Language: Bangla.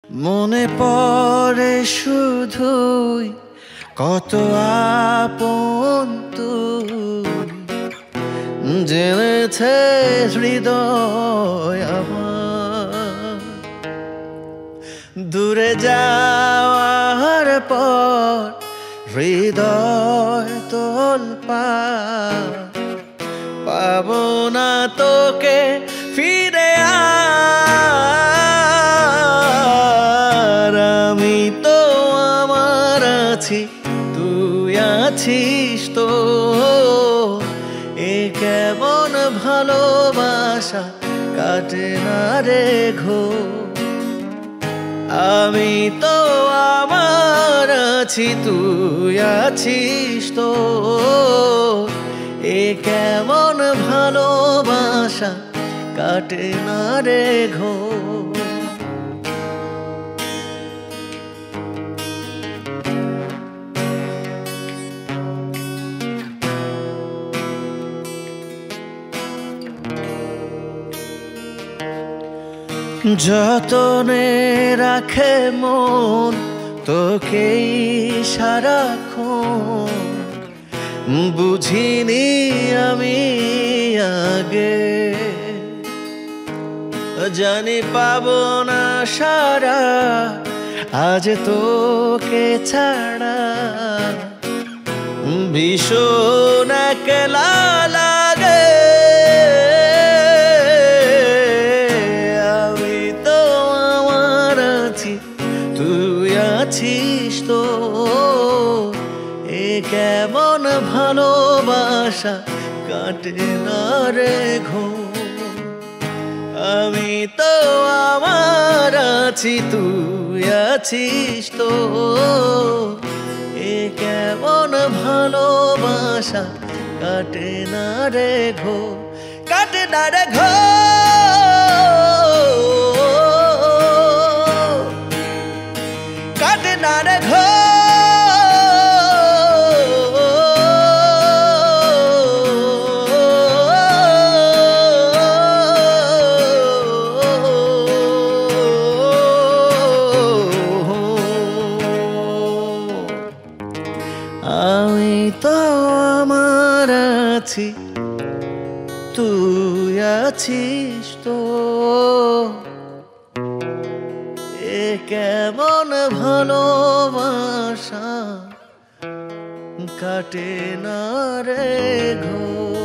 মনে পড়ে শুধুই কত আপন তুই জেনেছে হৃদয় আমার। দূরে যাওয়ার পর হৃদয় তোলপাড়, পাবো না তোকে ফিরে আর। আমি তো আমার আছি, তুই আছিস তো, এ কেমন ভালোবাসা কাটে না রে ঘোর। আমি তো আমার আছি, তুই আছিস তো, এ কেমন ভালোবাসা কাটে না রে ঘোর। যতনে রাখে মন তোকেই সারাক্ষণ, বুঝিনি আমি আগে। জানি পাবো না সারা আজ তোকে ছাড়া, ভীষণ একলা লাগে। আমি তো আমার আছি, তুই আছিস তো, এ কেমন ভালোবাসা কাটে না রে ঘোর। আমি তো আমার আছি, তুই আছিস তো, এ কেমন ভালোবাসা কাটে না রে ঘোর, কাটে না রে ঘোর, কাটে না রে ঘোর। আমি তো আমার আছি, তুই আছিস তো, এ কেমন ভালোবাসা কাটে না রে ঘোর।